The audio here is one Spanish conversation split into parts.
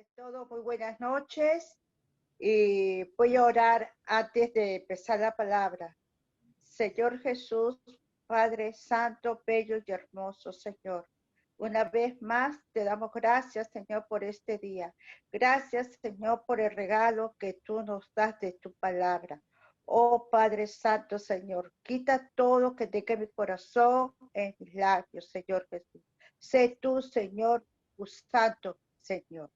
Ante todo, muy buenas noches y voy a orar antes de empezar la palabra. Señor Jesús, Padre Santo, bello y hermoso Señor. Una vez más te damos gracias, Señor, por este día. Gracias, Señor, por el regalo que tú nos das de tu palabra. Oh Padre Santo, Señor, quita todo que tenga mi corazón en mis labios, Señor Jesús. Sé tú, Señor, tu santo, Señor.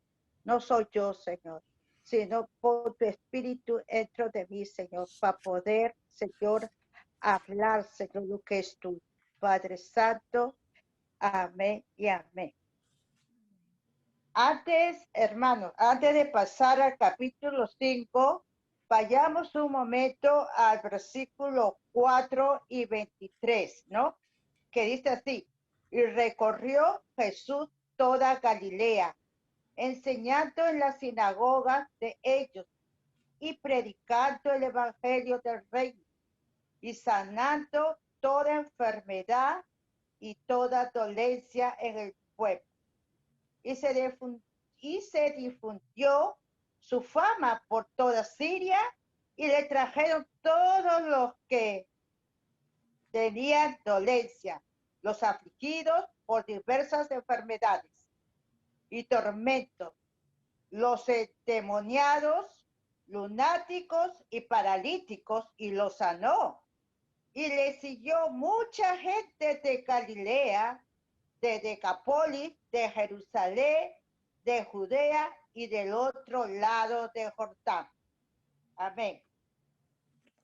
No soy yo, Señor, sino por tu espíritu dentro de mí, Señor, para poder, Señor, hablar, Señor, lo que es tú. Padre Santo, amén y amén. Antes, hermanos, antes de pasar al capítulo 5, vayamos un momento al versículo 4 y 23, ¿no? Que dice así, y recorrió Jesús toda Galilea, enseñando en las sinagogas de ellos y predicando el evangelio del reino y sanando toda enfermedad y toda dolencia en el pueblo. Y se difundió su fama por toda Siria y le trajeron todos los que tenían dolencia, los afligidos por diversas enfermedades y tormentos, los endemoniados, lunáticos y paralíticos, y los sanó. Y le siguió mucha gente de Galilea, de Decápolis, de Jerusalén, de Judea y del otro lado de Jordán. Amén.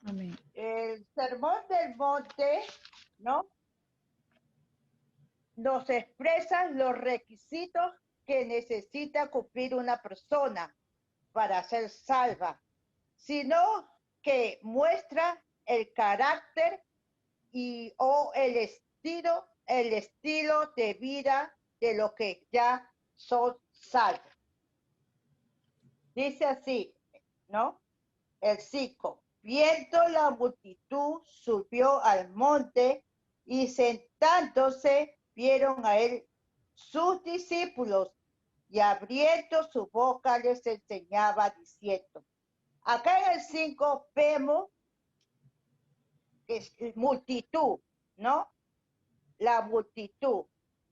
Amén. El sermón del monte, ¿no? Nos expresa los requisitos que necesita cumplir una persona para ser salva, sino que muestra el carácter y o el estilo de vida de los que ya son salvos. Dice así, ¿no? El 5. Viendo la multitud, subió al monte y sentándose, vieron a él sus discípulos y abriendo su boca les enseñaba diciendo. Acá en el 5 vemos que es multitud, ¿no? La multitud,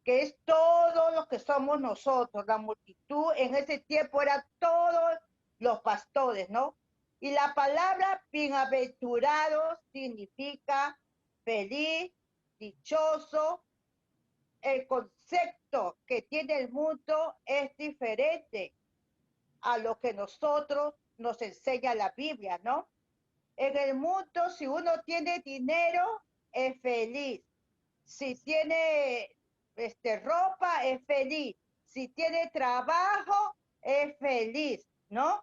que es todo lo que somos nosotros. La multitud en ese tiempo eran todos los pastores, ¿no? Y la palabra bienaventurado significa feliz, dichoso. El concepto que tiene el mundo es diferente a lo que nosotros nos enseña la Biblia, ¿no? En el mundo, si uno tiene dinero, es feliz. Si tiene ropa, es feliz. Si tiene trabajo, es feliz, ¿no?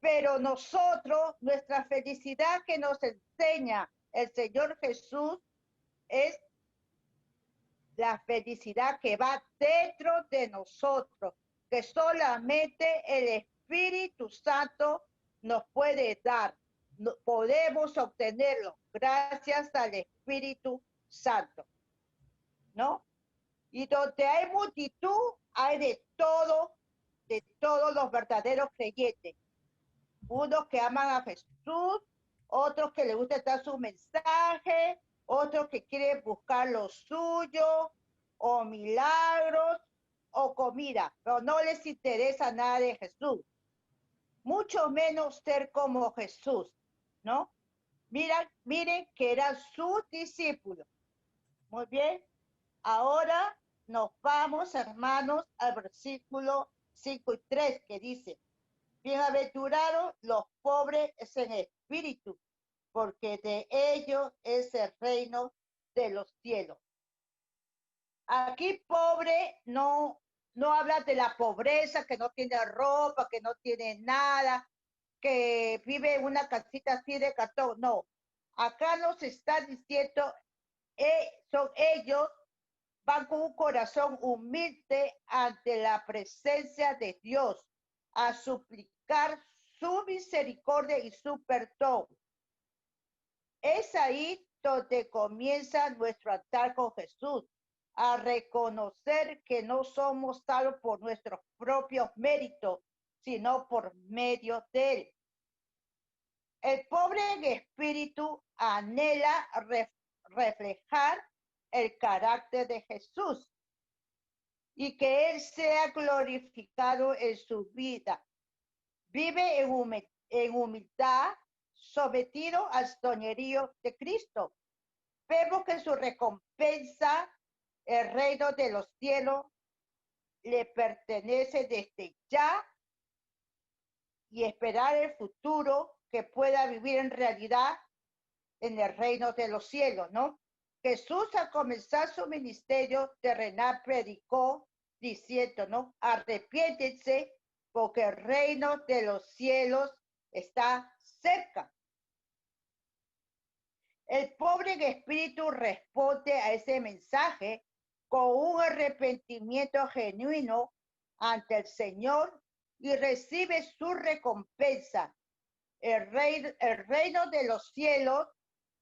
Pero nosotros, nuestra felicidad que nos enseña el Señor Jesús es la felicidad que va dentro de nosotros, que solamente el Espíritu Santo nos puede dar. No, podemos obtenerlo gracias al Espíritu Santo, ¿no? Y donde hay multitud, hay de todos los verdaderos creyentes. Unos que aman a Jesús, otros que les gusta dar su mensaje, otros que quieren buscar lo suyo, o milagros, o comida, pero no les interesa nada de Jesús. Mucho menos ser como Jesús, ¿no? Miren que eran sus discípulos. Muy bien. Ahora nos vamos, hermanos, al versículo 5 y 3, que dice, bienaventurados los pobres en espíritu, porque de ellos es el reino de los cielos. Aquí pobre no habla de la pobreza, que no tiene ropa, que no tiene nada, que vive en una casita así de cartón. No, acá nos está diciendo, son ellos, van con un corazón humilde ante la presencia de Dios, a suplicar su misericordia y su perdón. Es ahí donde comienza nuestro andar con Jesús. a reconocer que no somos salvos por nuestros propios méritos, sino por medio de Él. El pobre en espíritu anhela reflejar el carácter de Jesús y que Él sea glorificado en su vida. Vive en humildad, sometido al señorío de Cristo. Vemos que su recompensa, el reino de los cielos, le pertenece desde ya y esperar el futuro que pueda vivir en realidad en el reino de los cielos, ¿no? Jesús al comenzar su ministerio terrenal predicó diciendo, ¿no? Arrepiéntense porque el reino de los cielos está cerca. El pobre en espíritu responde a ese mensaje con un arrepentimiento genuino ante el Señor y recibe su recompensa. El reino de los cielos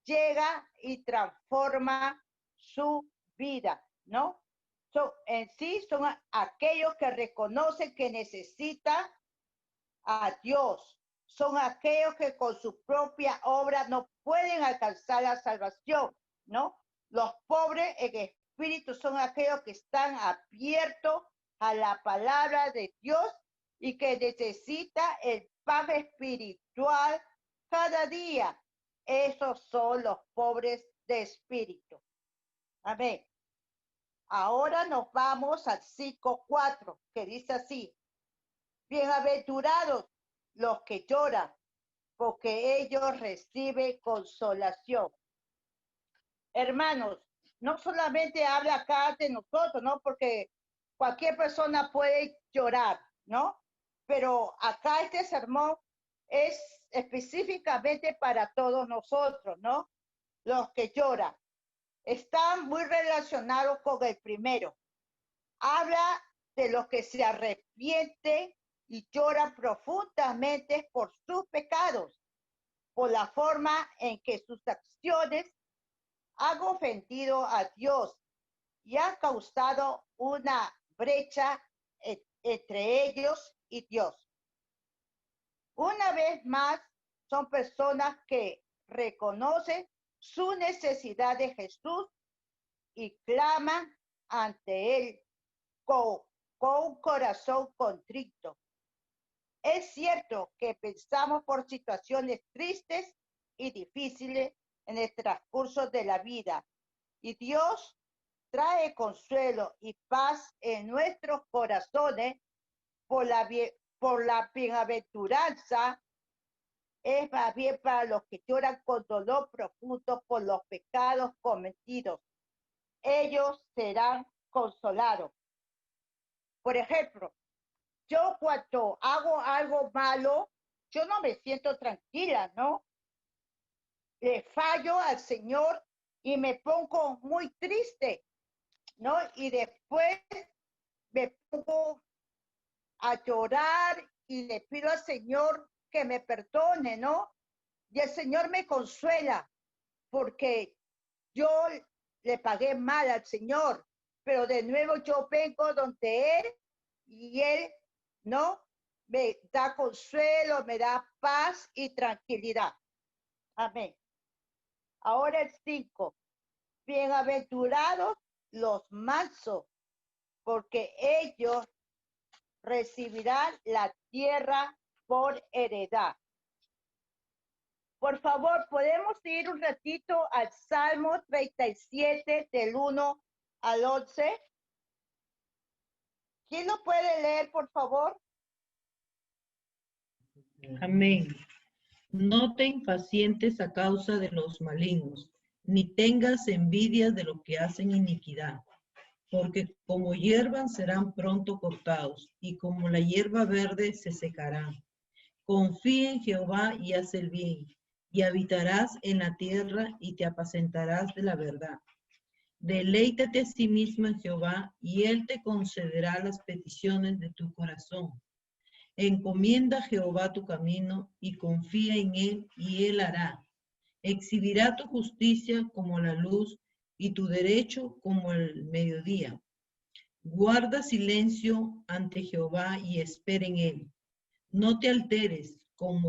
llega y transforma su vida, ¿no? En sí son aquellos que reconocen que necesitan a Dios. Son aquellos que con su propia obra no pueden alcanzar la salvación, ¿no? Los pobres en espíritu son aquellos que están abiertos a la palabra de Dios y que necesita el pan espiritual cada día. Esos son los pobres de espíritu. Amén. Ahora nos vamos al 5:4, que dice así: bienaventurados los que lloran, porque ellos reciben consolación. Hermanos, no solamente habla acá de nosotros, ¿no? Porque cualquier persona puede llorar, ¿no? Pero acá este sermón es específicamente para todos nosotros, ¿no? Los que lloran. Están muy relacionados con el primero. Habla de los que se arrepienten y lloran profundamente por sus pecados, por la forma en que sus acciones han ofendido a Dios y han causado una brecha entre ellos y Dios. Una vez más, son personas que reconocen su necesidad de Jesús y claman ante Él con un corazón contrito. Es cierto que pensamos por situaciones tristes y difíciles en el transcurso de la vida, y Dios trae consuelo y paz en nuestros corazones por la bienaventuranza. Es más bien para los que lloran con dolor profundo por los pecados cometidos. Ellos serán consolados. Por ejemplo, yo cuando hago algo malo, yo no me siento tranquila, ¿no? Le fallo al Señor y me pongo muy triste, ¿no? Y después me pongo a llorar y le pido al Señor que me perdone, ¿no? Y el Señor me consuela porque yo le pagué mal al Señor, pero de nuevo yo vengo donde Él y Él, ¿no? Me da consuelo, me da paz y tranquilidad. Amén. Ahora el 5. Bienaventurados los mansos, porque ellos recibirán la tierra por heredad. Por favor, ¿podemos ir un ratito al Salmo 37 del 1 al 11? ¿Quién lo puede leer, por favor? Amén. No te impacientes a causa de los malignos, ni tengas envidia de los que hacen iniquidad, porque como hierba serán pronto cortados, y como la hierba verde se secarán. Confía en Jehová y haz el bien, y habitarás en la tierra y te apacentarás de la verdad. Deleítate a sí mismo en Jehová, y Él te concederá las peticiones de tu corazón. Encomienda a Jehová tu camino y confía en Él, y Él hará. Exhibirá tu justicia como la luz y tu derecho como el mediodía. Guarda silencio ante Jehová y espera en él. No te alteres con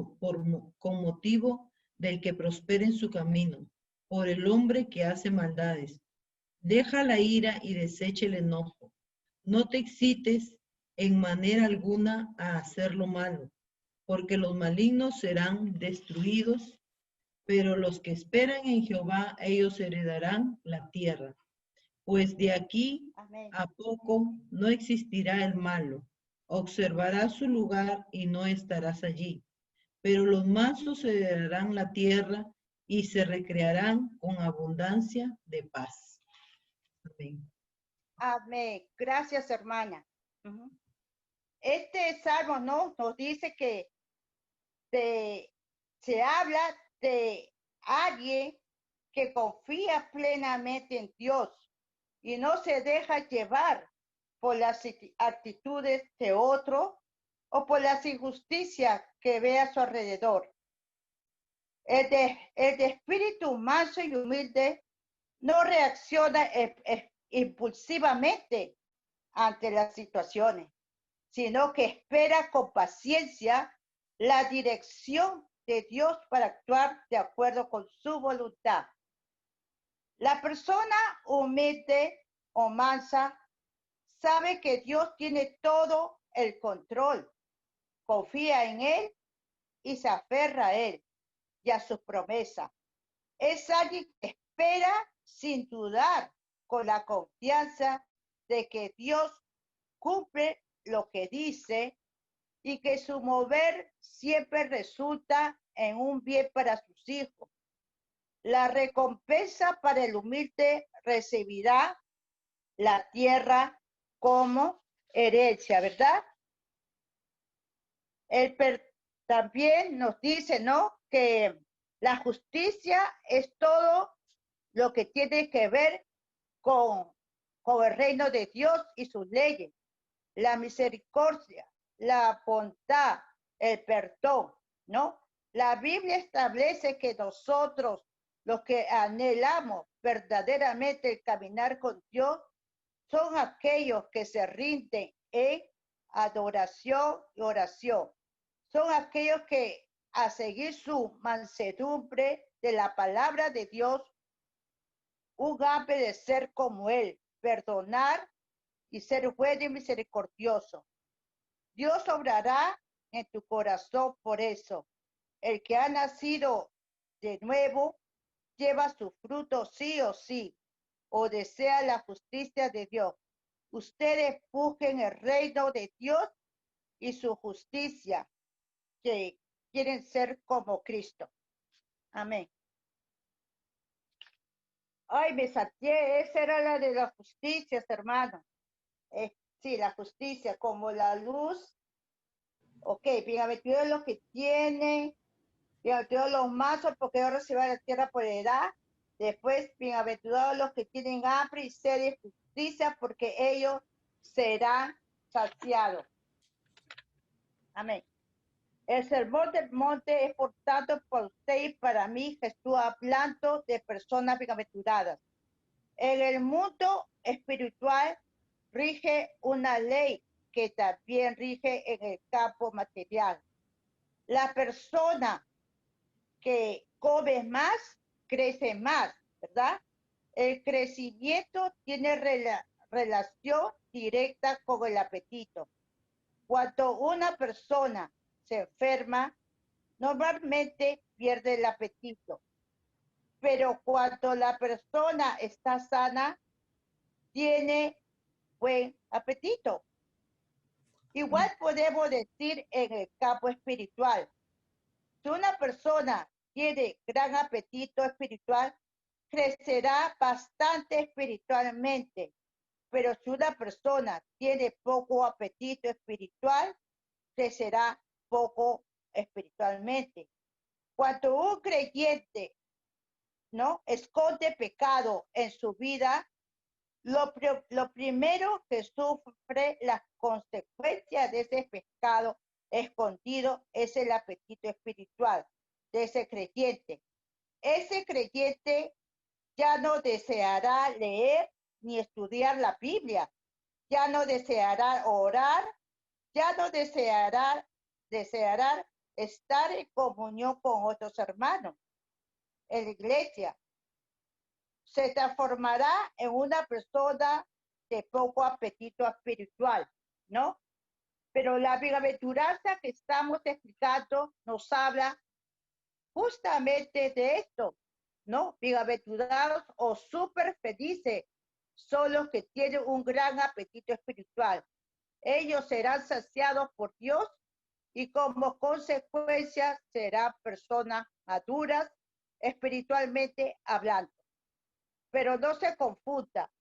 motivo del que prospere en su camino, por el hombre que hace maldades. Deja la ira y desecha el enojo. No te excites en manera alguna a hacer lo malo, porque los malignos serán destruidos, pero los que esperan en Jehová, ellos heredarán la tierra. Pues de aquí Amén. a poco no existirá el malo. Observarás su lugar y no estarás allí. Pero los mansos heredarán la tierra y se recrearán con abundancia de paz. Amén. Amén. Gracias, hermana. Ujú. Este salmo, ¿no?, nos dice que se habla de alguien que confía plenamente en Dios y no se deja llevar por las actitudes de otro o por las injusticias que ve a su alrededor. El de espíritu manso y humilde no reacciona impulsivamente ante las situaciones, sino que espera con paciencia la dirección de Dios para actuar de acuerdo con su voluntad. La persona humilde o mansa sabe que Dios tiene todo el control, confía en Él y se aferra a Él y a sus promesas. Es alguien que espera sin dudar, con la confianza de que Dios cumple lo que dice y que su mover siempre resulta en un bien para sus hijos. La recompensa para el humilde recibirá la tierra como herencia, ¿verdad? También nos dice, ¿no?, que la justicia es todo lo que tiene que ver con el reino de Dios y sus leyes. La misericordia, la bondad, el perdón, ¿no? La Biblia establece que nosotros, los que anhelamos verdaderamente el caminar con Dios, son aquellos que se rinden en adoración y oración. Son aquellos que, a seguir su mansedumbre de la palabra de Dios, un hambre de ser como Él, perdonar y ser bueno y misericordioso. Dios obrará en tu corazón por eso. El que ha nacido de nuevo lleva su fruto sí o sí, o desea la justicia de Dios. Ustedes busquen el reino de Dios y su justicia, que quieren ser como Cristo. Amén. Ay, me salté, esa era la de la justicia, hermano. Sí, la justicia, como la luz. Ok, bienaventurados los que tienen, bienaventurados los mansos, porque ellos recibirán la tierra por heredad. Después, bienaventurados los que tienen hambre y sed de justicia, porque ellos serán saciados. Amén. El sermón del monte es, por tanto, para usted y para mí, Jesús hablando de personas bienaventuradas. En el mundo espiritual rige una ley que también rige en el campo material. La persona que come más, crece más, ¿verdad? El crecimiento tiene relación directa con el apetito. Cuando una persona se enferma, normalmente pierde el apetito. Pero cuando la persona está sana, tiene buen apetito. Igual podemos decir en el campo espiritual. Si una persona tiene gran apetito espiritual, crecerá bastante espiritualmente. Pero si una persona tiene poco apetito espiritual, crecerá poco espiritualmente. Cuando un creyente, ¿no?, esconde pecado en su vida, lo primero que sufre las consecuencias de ese pecado escondido es el apetito espiritual de ese creyente. Ese creyente ya no deseará leer ni estudiar la Biblia, ya no deseará orar, ya no deseará estar en comunión con otros hermanos en la iglesia. Se transformará en una persona de poco apetito espiritual, ¿no? Pero la bienaventuranza que estamos explicando nos habla justamente de esto, ¿no? Bienaventurados o súper felices son los que tienen un gran apetito espiritual. Ellos serán saciados por Dios y como consecuencia serán personas maduras espiritualmente hablando. Pero no se confunda.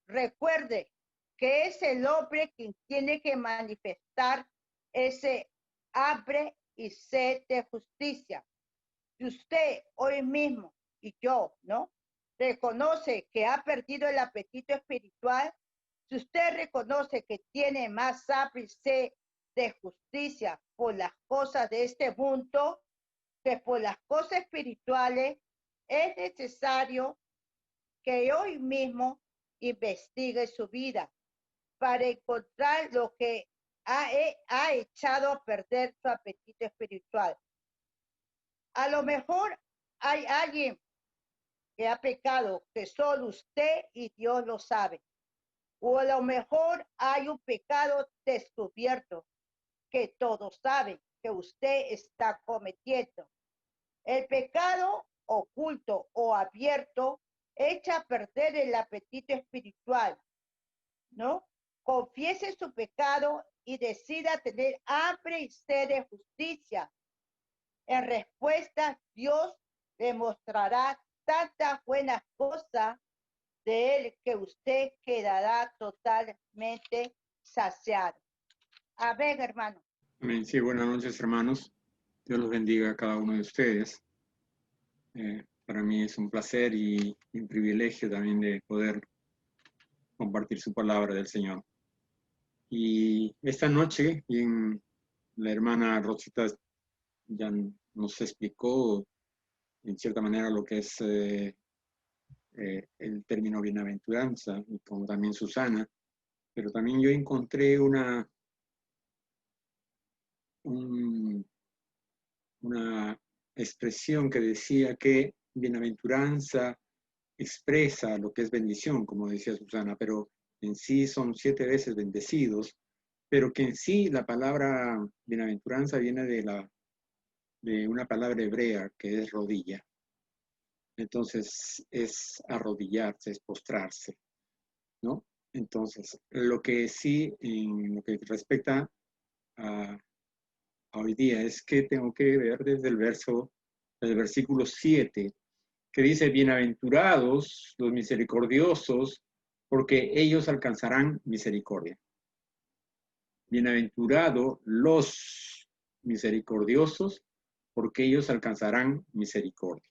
Recuerde que es el hombre quien tiene que manifestar ese hambre y sed de justicia. Si usted hoy mismo y yo, ¿no? Reconoce que ha perdido el apetito espiritual, si usted reconoce que tiene más hambre y sed de justicia por las cosas de este mundo que por las cosas espirituales, es necesario que hoy mismo investigue su vida para encontrar lo que ha echado a perder su apetito espiritual. A lo mejor hay alguien que ha pecado, que solo usted y Dios lo sabe. O a lo mejor hay un pecado descubierto que todos saben que usted está cometiendo. El pecado oculto o abierto echa a perder el apetito espiritual, ¿no? Confiese su pecado y decida tener hambre y sed de justicia. En respuesta, Dios demostrará tantas buenas cosas de Él que usted quedará totalmente saciado. Amén, hermano. Amén. Sí, buenas noches, hermanos. Dios los bendiga a cada uno de ustedes. Para mí es un placer y un privilegio también de poder compartir su palabra del Señor. Y esta noche, la hermana Rosita ya nos explicó en cierta manera lo que es el término bienaventuranza, y como también Susana, pero también yo encontré una expresión que decía que bienaventuranza expresa lo que es bendición, como decía Susana, pero en sí son 7 veces bendecidos, pero que en sí la palabra bienaventuranza viene de una palabra hebrea que es rodilla. Entonces es arrodillarse, es postrarse, ¿no? Entonces, lo que sí, en lo que respecta a hoy día, es que tengo que ver desde el versículo 7, que dice, bienaventurados los misericordiosos, porque ellos alcanzarán misericordia. Bienaventurados los misericordiosos, porque ellos alcanzarán misericordia.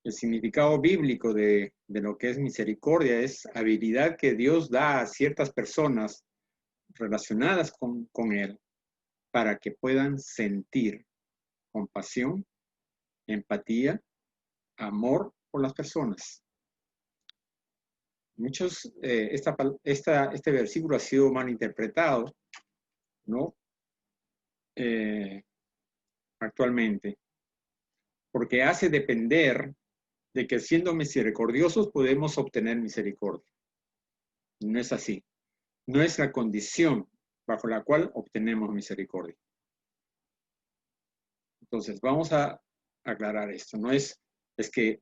El significado bíblico de lo que es misericordia es habilidad que Dios da a ciertas personas relacionadas con Él para que puedan sentir compasión, empatía, amor por las personas. Este versículo ha sido mal interpretado, ¿no? Actualmente, porque hace depender de que siendo misericordiosos podemos obtener misericordia. No es así. No es la condición bajo la cual obtenemos misericordia. Entonces, vamos a aclarar esto. No es que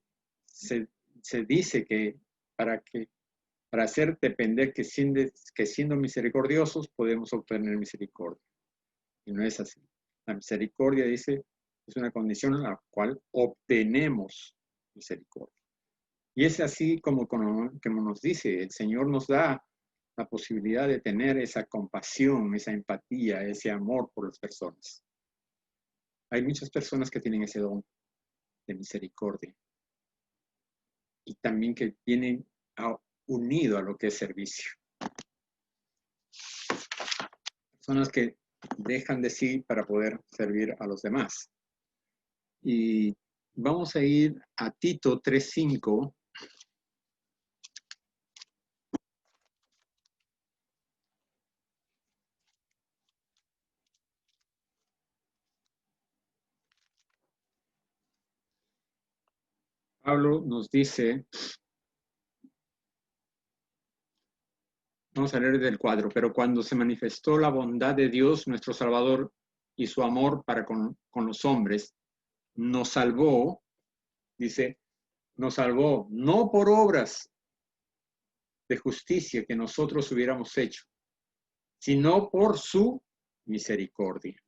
se dice que para hacer depender que siendo misericordiosos podemos obtener misericordia. Y no es así. La misericordia, dice, es una condición en la cual obtenemos misericordia. Y es así como nos dice, el Señor nos da la posibilidad de tener esa compasión, esa empatía, ese amor por las personas. Hay muchas personas que tienen ese don de misericordia y también que vienen unido a lo que es servicio. Personas que dejan de sí para poder servir a los demás. Y vamos a ir a Tito 3:5, Pablo nos dice, vamos a leer del cuadro, pero cuando se manifestó la bondad de Dios, nuestro Salvador, y su amor para con los hombres, nos salvó, dice, nos salvó, no por obras de justicia que nosotros hubiéramos hecho, sino por su misericordia,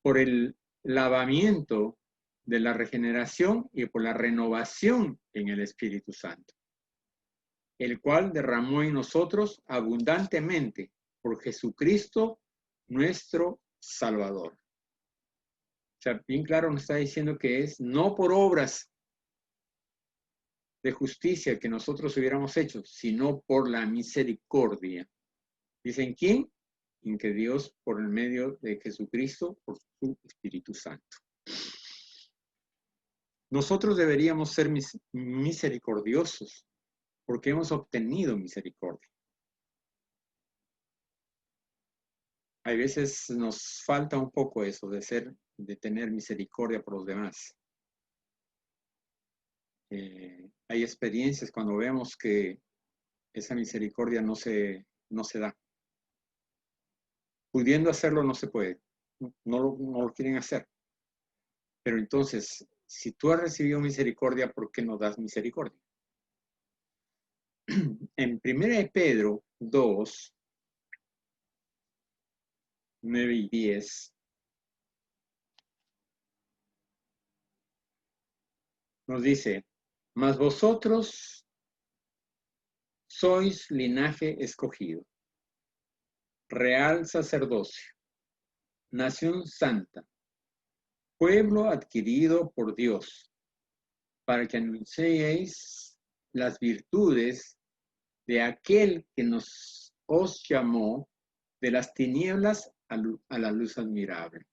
por el lavamiento de la regeneración y por la renovación en el Espíritu Santo, el cual derramó en nosotros abundantemente por Jesucristo nuestro Salvador. O sea, bien claro nos está diciendo que es no por obras de justicia que nosotros hubiéramos hecho, sino por la misericordia. ¿Dicen quién? En que Dios, por el medio de Jesucristo, por su Espíritu Santo. Nosotros deberíamos ser misericordiosos porque hemos obtenido misericordia. A veces nos falta un poco eso de tener misericordia por los demás. Hay experiencias cuando vemos que esa misericordia no se da. Pudiendo hacerlo no se puede, no lo quieren hacer. Pero entonces, si tú has recibido misericordia, ¿por qué no das misericordia? En 1 Pedro 2, 9 y 10, nos dice, mas vosotros sois linaje escogido, real sacerdocio, nación santa, pueblo adquirido por Dios, para que anunciéis las virtudes de aquel que os llamó de las tinieblas a la luz admirable.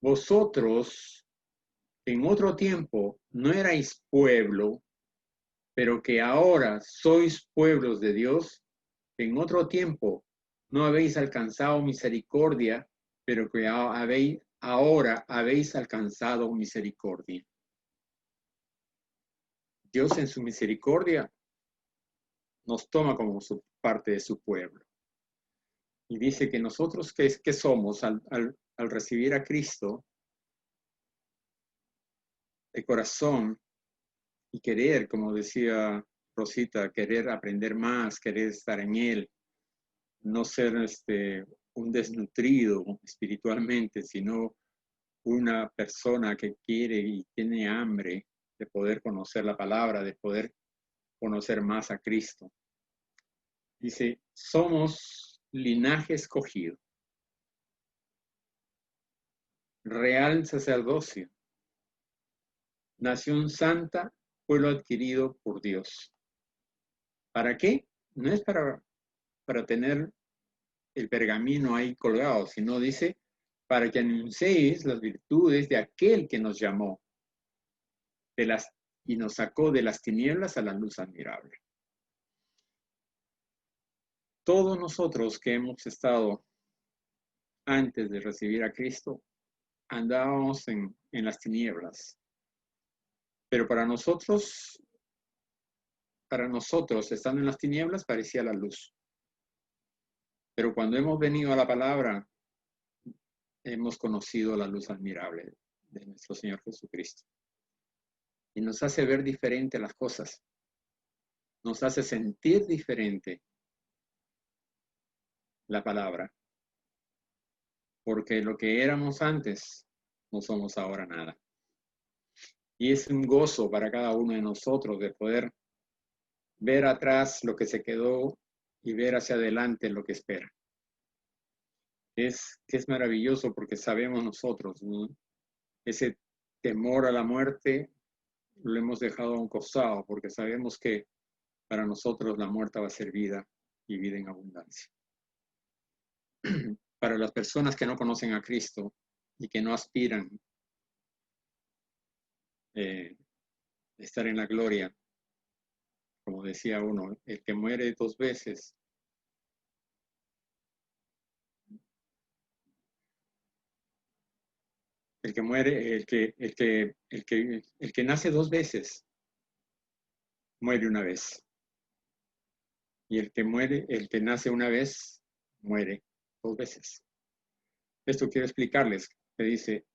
Vosotros en otro tiempo no erais pueblo, pero que ahora sois pueblos de Dios. En otro tiempo no habéis alcanzado misericordia, pero que ahora habéis alcanzado misericordia. Dios en su misericordia nos toma como parte de su pueblo. Y dice que nosotros, ¿qué somos al recibir a Cristo de corazón y querer, como decía Rosita, querer aprender más, querer estar en Él, no ser un desnutrido espiritualmente, sino una persona que quiere y tiene hambre de poder conocer la palabra, de poder conocer más a Cristo? Dice, somos linaje escogido, real sacerdocio, nación santa, pueblo adquirido por Dios. ¿Para qué? No es para tener el pergamino ahí colgado, sino dice, para que anunciéis las virtudes de aquel que nos llamó y nos sacó de las tinieblas a la luz admirable. Todos nosotros que hemos estado antes de recibir a Cristo, andábamos en las tinieblas. Pero para nosotros, estando en las tinieblas, parecía la luz. Pero cuando hemos venido a la palabra, hemos conocido la luz admirable de nuestro Señor Jesucristo. Y nos hace ver diferente las cosas. Nos hace sentir diferente la palabra. Porque lo que éramos antes, no somos ahora nada. Y es un gozo para cada uno de nosotros de poder ver atrás lo que se quedó y ver hacia adelante lo que espera. Es maravilloso porque sabemos nosotros, ¿no? Ese temor a la muerte lo hemos dejado a un costado porque sabemos que para nosotros la muerte va a ser vida y vida en abundancia. Para las personas que no conocen a Cristo y que no aspiran estar en la gloria, como decía uno, el que muere 2 veces El que muere, el que nace 2 veces, muere una vez. Y el que nace una vez, muere 2 veces. Esto quiero explicarles, que dice,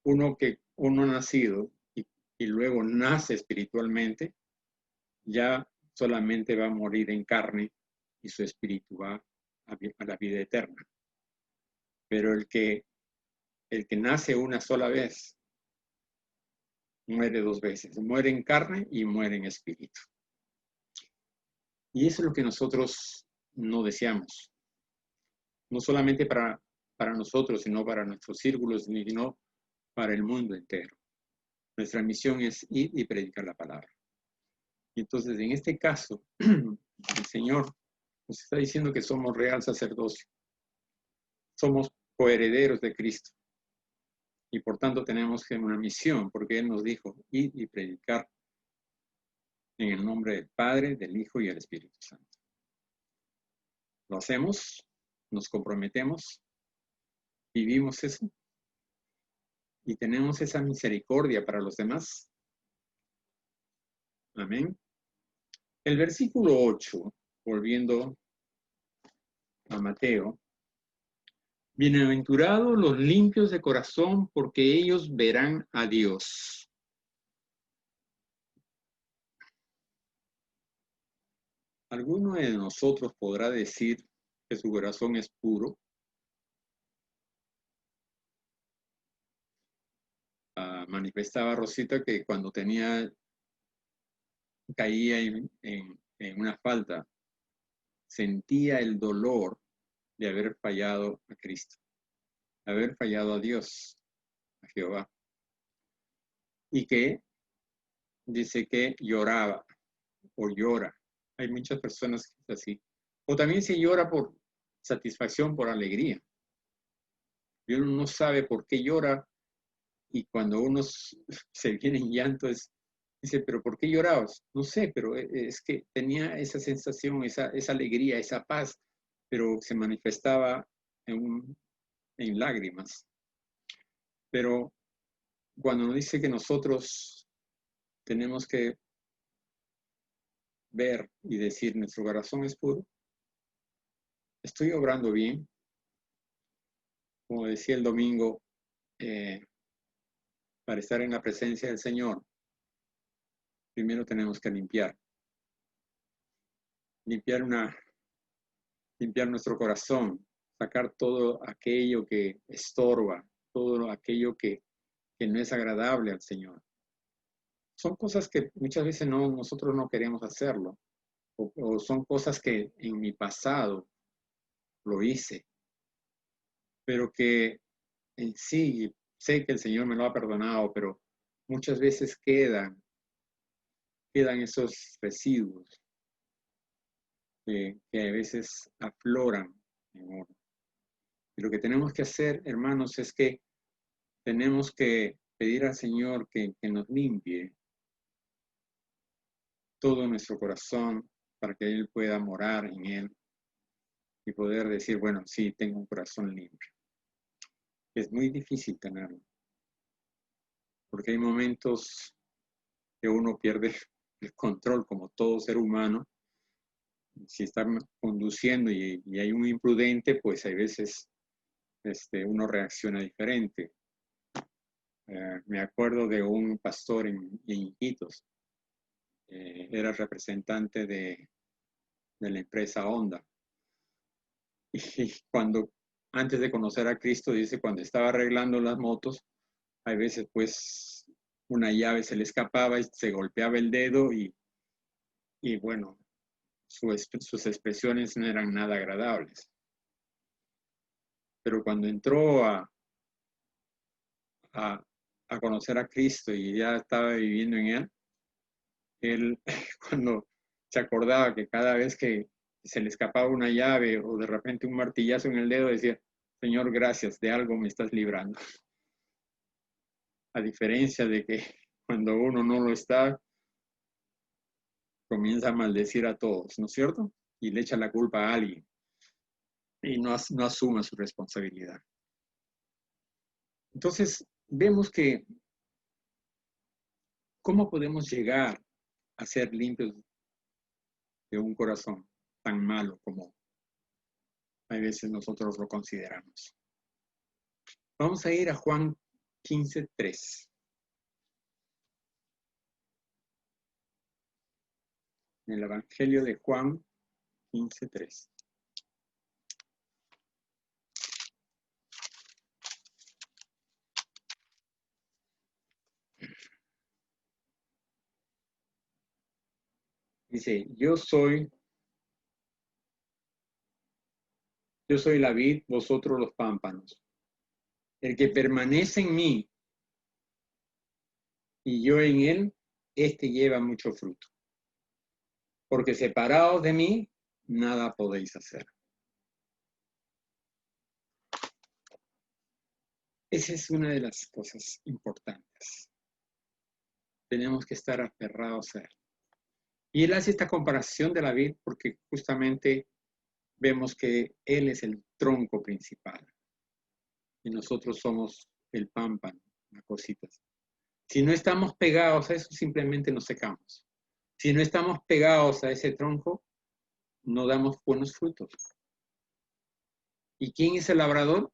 uno nacido y luego nace espiritualmente, ya solamente va a morir en carne y su espíritu va a la vida eterna. Pero el que nace una sola vez, muere 2 veces. Muere en carne y muere en espíritu. Y eso es lo que nosotros no deseamos. No solamente para nosotros, sino para nuestros círculos, sino para el mundo entero. Nuestra misión es ir y predicar la palabra. Y entonces, en este caso, el Señor nos está diciendo que somos real sacerdocio. Somos coherederos de Cristo. Y por tanto tenemos una misión, porque Él nos dijo, ir y predicar en el nombre del Padre, del Hijo y del Espíritu Santo. Lo hacemos, nos comprometemos, vivimos eso y tenemos esa misericordia para los demás. Amén. El versículo 8, volviendo a Mateo, bienaventurados los limpios de corazón, porque ellos verán a Dios. ¿Alguno de nosotros podrá decir que su corazón es puro? Manifestaba Rosita que cuando caía en una falta, sentía el dolor de haber fallado a Cristo, de haber fallado a Dios, a Jehová. Y que dice que lloraba o llora. Hay muchas personas que es así. O también se llora por satisfacción, por alegría. Y uno no sabe por qué llora. Y cuando uno se viene en llanto, dice, ¿pero por qué llorabas? No sé, pero es que tenía esa sensación, esa alegría, esa paz, pero se manifestaba en lágrimas. Pero cuando nos dice que nosotros tenemos que ver y decir, nuestro corazón es puro, estoy obrando bien. Como decía el domingo, para estar en la presencia del Señor, primero tenemos que limpiar nuestro corazón, sacar todo aquello que estorba, todo aquello que no es agradable al Señor. Son cosas que muchas veces nosotros no queremos hacerlo, o son cosas que en mi pasado lo hice, pero que en sí sé que el Señor me lo ha perdonado, pero muchas veces quedan esos residuos que a veces afloran en uno. Y lo que tenemos que hacer, hermanos, es que tenemos que pedir al Señor que nos limpie todo nuestro corazón para que Él pueda morar en él y poder decir, bueno, sí, tengo un corazón limpio. Es muy difícil tenerlo, porque hay momentos que uno pierde el control como todo ser humano. Si está conduciendo y hay un imprudente, pues hay veces uno reacciona diferente. Me acuerdo de un pastor en Iquitos, era representante de la empresa Honda. Y antes de conocer a Cristo, dice, cuando estaba arreglando las motos, hay veces pues una llave se le escapaba y se golpeaba el dedo y bueno, sus expresiones no eran nada agradables. Pero cuando entró a conocer a Cristo y ya estaba viviendo en él cuando se acordaba que cada vez que se le escapaba una llave o de repente un martillazo en el dedo, decía, Señor, gracias, de algo me estás librando. A diferencia de que cuando uno no lo está, comienza a maldecir a todos, ¿no es cierto? Y le echa la culpa a alguien y no asuma su responsabilidad. Entonces, vemos que cómo podemos llegar a ser limpios de un corazón tan malo como a veces nosotros lo consideramos. Vamos a ir a Juan 15:3. En el Evangelio de Juan 15:3. Dice, yo soy la vid, vosotros los pámpanos. El que permanece en mí y yo en él, este lleva mucho fruto. Porque separados de mí, nada podéis hacer. Esa es una de las cosas importantes. Tenemos que estar aferrados a él. Y él hace esta comparación de la vid porque justamente vemos que él es el tronco principal. Y nosotros somos el pámpano, las cositas. Si no estamos pegados a eso, simplemente nos secamos. Si no estamos pegados a ese tronco, no damos buenos frutos. ¿Y quién es el labrador?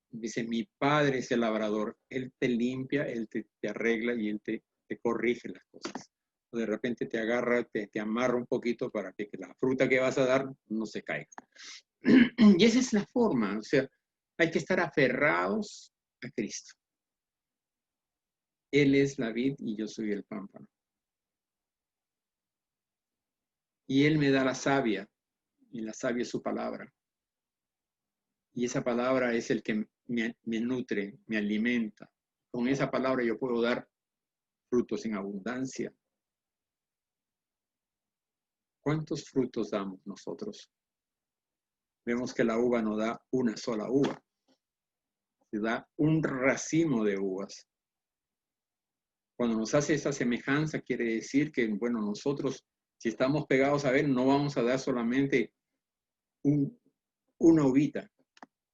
Dice, mi padre es el labrador. Él te limpia, él te arregla y él te corrige las cosas. O de repente te agarra, te amarra un poquito para que la fruta que vas a dar no se caiga. Y esa es la forma. O sea, hay que estar aferrados a Cristo. Él es la vid y yo soy el pámpano. Y Él me da la savia, y la savia es su palabra. Y esa palabra es el que me nutre, me alimenta. Con esa palabra yo puedo dar frutos en abundancia. ¿Cuántos frutos damos nosotros? Vemos que la uva no da una sola uva. Se da un racimo de uvas. Cuando nos hace esa semejanza, quiere decir que, bueno, nosotros, si estamos pegados a Él, no vamos a dar solamente una uvita,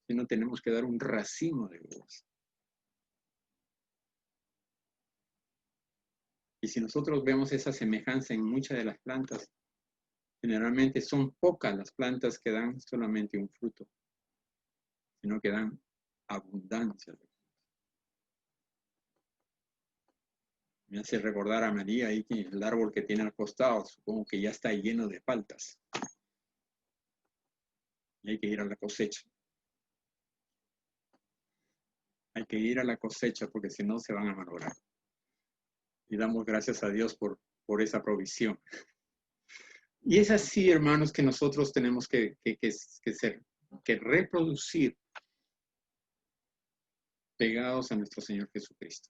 sino tenemos que dar un racimo de uvas. Y si nosotros vemos esa semejanza en muchas de las plantas, generalmente son pocas las plantas que dan solamente un fruto, sino que dan abundancia. Me hace recordar a María ahí que el árbol que tiene al costado, supongo que ya está lleno de paltas. Y hay que ir a la cosecha. Hay que ir a la cosecha porque si no se van a malograr. Y damos gracias a Dios por esa provisión. Y es así, hermanos, que nosotros tenemos que reproducir pegados a nuestro Señor Jesucristo.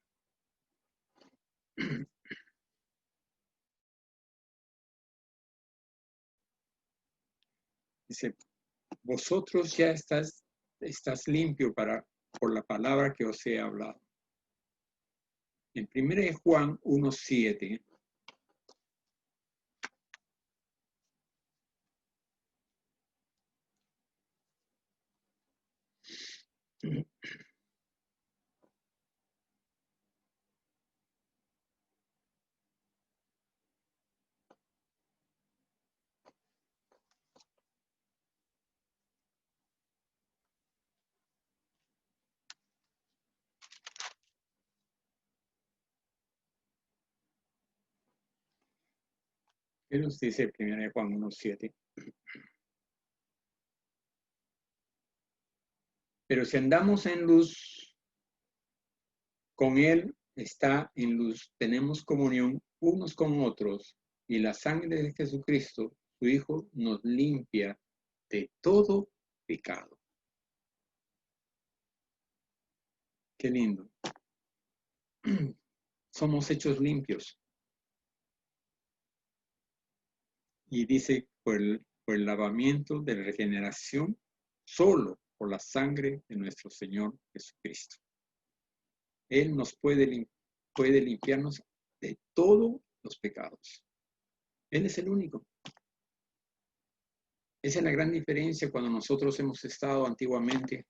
Dice, vosotros ya estás limpio por la palabra que os he hablado. En 1 Juan 1:7. ¿Qué nos dice 1 Juan 1:7? Pero si andamos en luz, con Él está en luz, tenemos comunión unos con otros, y la sangre de Jesucristo, su Hijo, nos limpia de todo pecado. Qué lindo. Somos hechos limpios. Y dice, por el lavamiento de regeneración, solo por la sangre de nuestro Señor Jesucristo. Él nos puede limpiarnos de todos los pecados. Él es el único. Esa es la gran diferencia cuando nosotros hemos estado antiguamente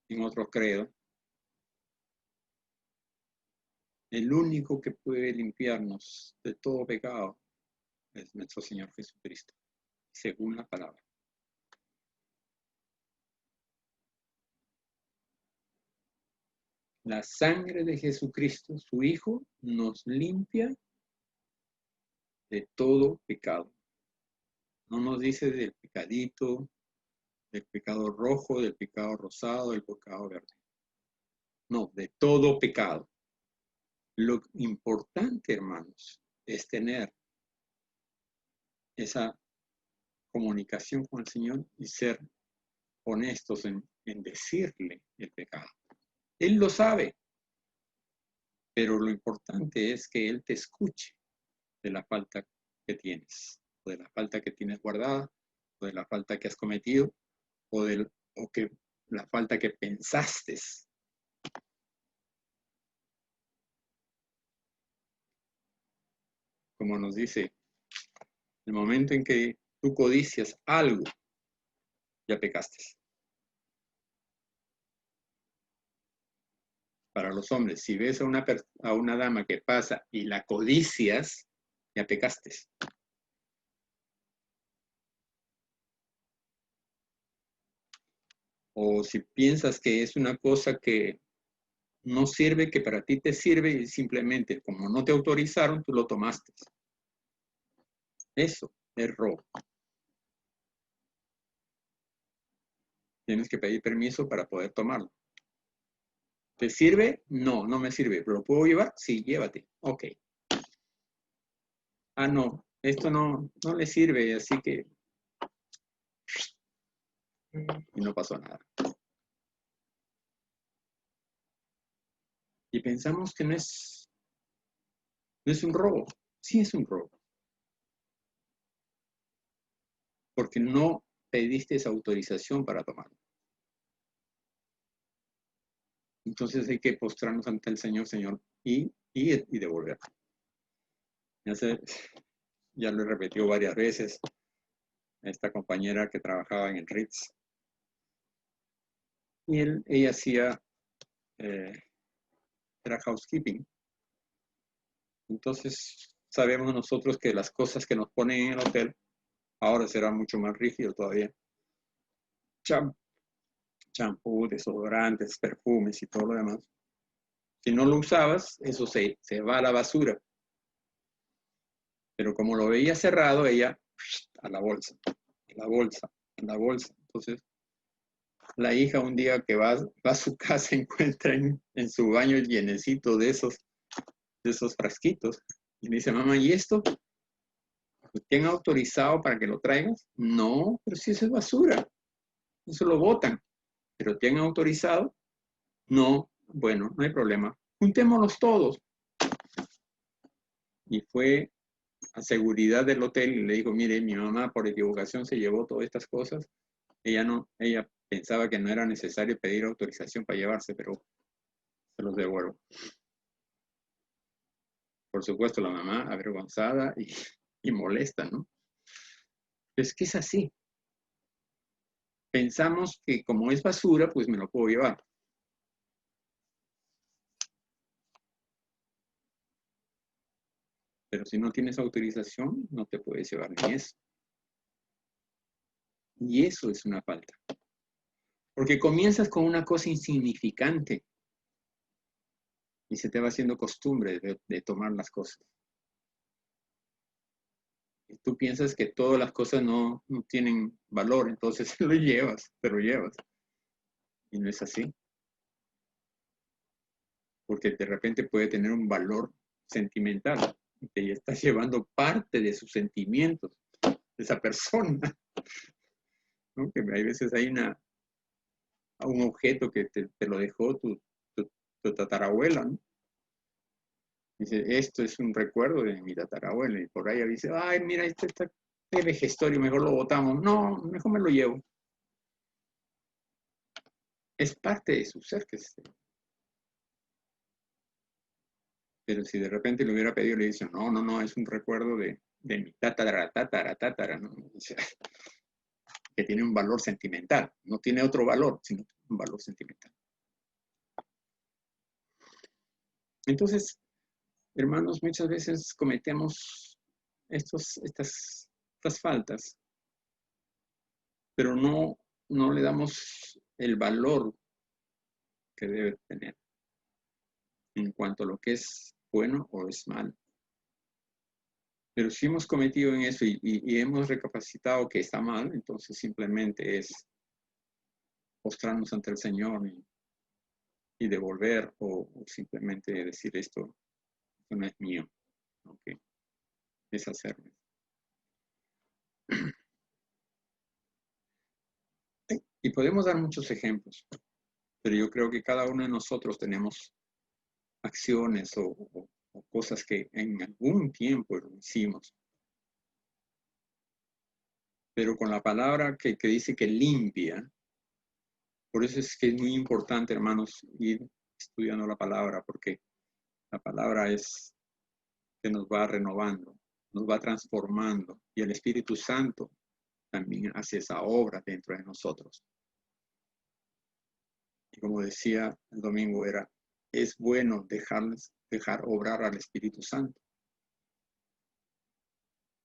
en otros credos, el único que puede limpiarnos de todo pecado es nuestro Señor Jesucristo, según la palabra. La sangre de Jesucristo, su Hijo, nos limpia de todo pecado. No nos dice del pecadito, del pecado rojo, del pecado rosado, del pecado verde. No, de todo pecado. Lo importante, hermanos, es tener esa comunicación con el Señor y ser honestos en decirle el pecado. Él lo sabe, pero lo importante es que Él te escuche de la falta que tienes, o de la falta que tienes guardada, o de la falta que has cometido, o que la falta que pensaste. Como nos dice, el momento en que tú codicias algo, ya pecaste. Para los hombres, si ves a una dama que pasa y la codicias, ya pecaste. O si piensas que es una cosa que no sirve, que para ti te sirve y simplemente como no te autorizaron, tú lo tomaste. Eso es robo. Tienes que pedir permiso para poder tomarlo. ¿Te sirve? No, no me sirve. ¿Pero lo puedo llevar? Sí, llévate. Ok. Ah, no, esto no le sirve, así que... Y no pasó nada. Y pensamos que no es un robo. Sí es un robo. Porque no pediste esa autorización para tomarlo. Entonces hay que postrarnos ante el Señor, y devolver. Ya lo he repetido varias veces. Esta compañera que trabajaba en el Ritz. Y ella hacía, era housekeeping. Entonces sabemos nosotros que las cosas que nos ponen en el hotel, ahora será mucho más rígido todavía. Champú, desodorantes, perfumes y todo lo demás. Si no lo usabas, eso se va a la basura. Pero como lo veía cerrado, ella a la bolsa, a la bolsa, a la bolsa. Entonces, la hija un día que va a su casa encuentra en su baño llenecito de esos frasquitos. Y le dice, mamá, ¿y esto? ¿Te han autorizado para que lo traigas? No, pero si eso es basura. Eso lo botan. ¿Pero te han autorizado? No. Bueno, no hay problema. Juntémoslos todos. Y fue a seguridad del hotel y le dijo, mire, mi mamá por equivocación se llevó todas estas cosas. Ella pensaba que no era necesario pedir autorización para llevarse, pero se los devuelvo. Por supuesto, la mamá avergonzada y molesta, ¿no? Es que es así. Pensamos que como es basura, pues me lo puedo llevar. Pero si no tienes autorización, no te puedes llevar ni eso. Y eso es una falta. Porque comienzas con una cosa insignificante y se te va haciendo costumbre de tomar las cosas. Y tú piensas que todas las cosas no tienen valor, entonces te lo llevas. Y no es así. Porque de repente puede tener un valor sentimental. Y te estás llevando parte de sus sentimientos de esa persona. ¿No? Que hay veces hay un objeto que te lo dejó tu tatarabuela, ¿no? Dice, esto es un recuerdo de mi tatarabuela. Y por ahí dice, ay, mira, este está de vejestorio, mejor lo botamos. No, mejor me lo llevo. Es parte de su ser que es. Pero si de repente le hubiera pedido, le dice, no, es un recuerdo de mi tatara, ¿no? O sea, que tiene un valor sentimental, no tiene otro valor, sino un valor sentimental. Entonces, hermanos, muchas veces cometemos estas faltas, pero no le damos el valor que debe tener en cuanto a lo que es bueno o es malo. Pero si hemos cometido en eso y hemos recapacitado que está mal, entonces simplemente es postrarnos ante el Señor y devolver o simplemente decir esto no es mío, ¿okay? Deshacerme. Y podemos dar muchos ejemplos, pero yo creo que cada uno de nosotros tenemos acciones o cosas que en algún tiempo lo hicimos. Pero con la palabra que dice que limpia, por eso es que es muy importante, hermanos, ir estudiando la palabra, porque la palabra es que nos va renovando, nos va transformando, y el Espíritu Santo también hace esa obra dentro de nosotros. Y como decía el domingo, es bueno dejar obrar al Espíritu Santo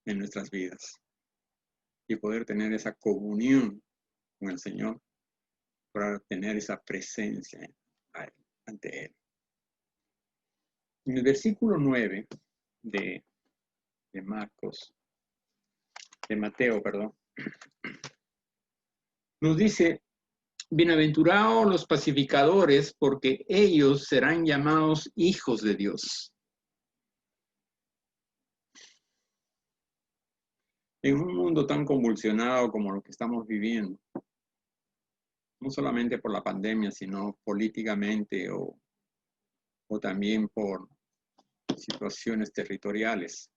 en nuestras vidas y poder tener esa comunión con el Señor para tener esa presencia ante Él. En el versículo 9 de Mateo, nos dice: bienaventurados los pacificadores, porque ellos serán llamados hijos de Dios. En un mundo tan convulsionado como lo que estamos viviendo, no solamente por la pandemia, sino políticamente o también por situaciones territoriales,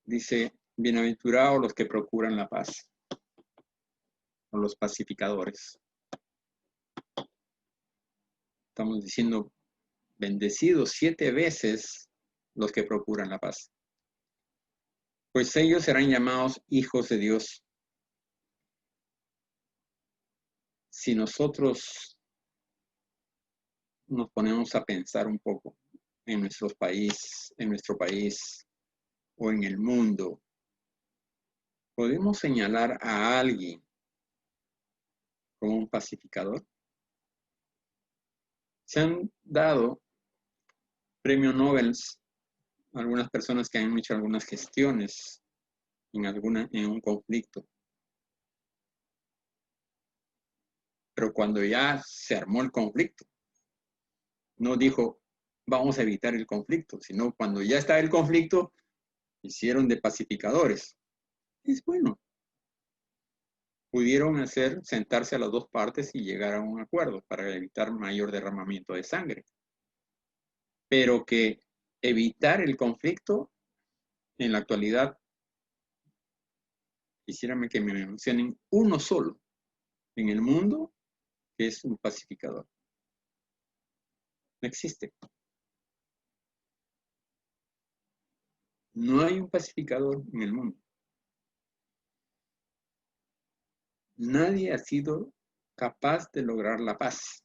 dice: bienaventurados los que procuran la paz, o los pacificadores. Estamos diciendo bendecidos 7 veces los que procuran la paz, pues ellos serán llamados hijos de Dios. Si nosotros nos ponemos a pensar un poco en nuestro país o en el mundo, ¿podemos señalar a alguien como un pacificador? Se han dado premios Nobel a algunas personas que han hecho algunas gestiones en un conflicto. Pero cuando ya se armó el conflicto, no dijo, vamos a evitar el conflicto, sino cuando ya está el conflicto, hicieron de pacificadores. Es bueno. Pudieron sentarse a las dos partes y llegar a un acuerdo para evitar mayor derramamiento de sangre. Pero que evitar el conflicto, en la actualidad, quisiera que me mencionen uno solo en el mundo que es un pacificador. No existe. No hay un pacificador en el mundo. Nadie ha sido capaz de lograr la paz.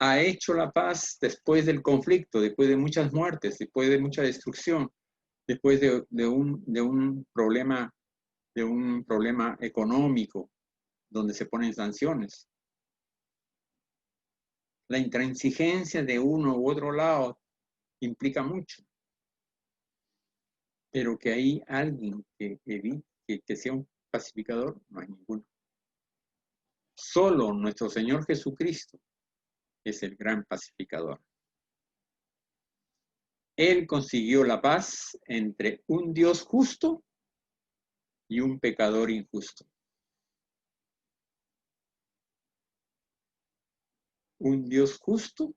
Ha hecho la paz después del conflicto, después de muchas muertes, después de mucha destrucción, después de un problema económico donde se ponen sanciones. La intransigencia de uno u otro lado implica mucho. Pero que hay alguien que sea un pacificador, no hay ninguno. Solo nuestro Señor Jesucristo es el gran pacificador. Él consiguió la paz entre un Dios justo y un pecador injusto. Un Dios justo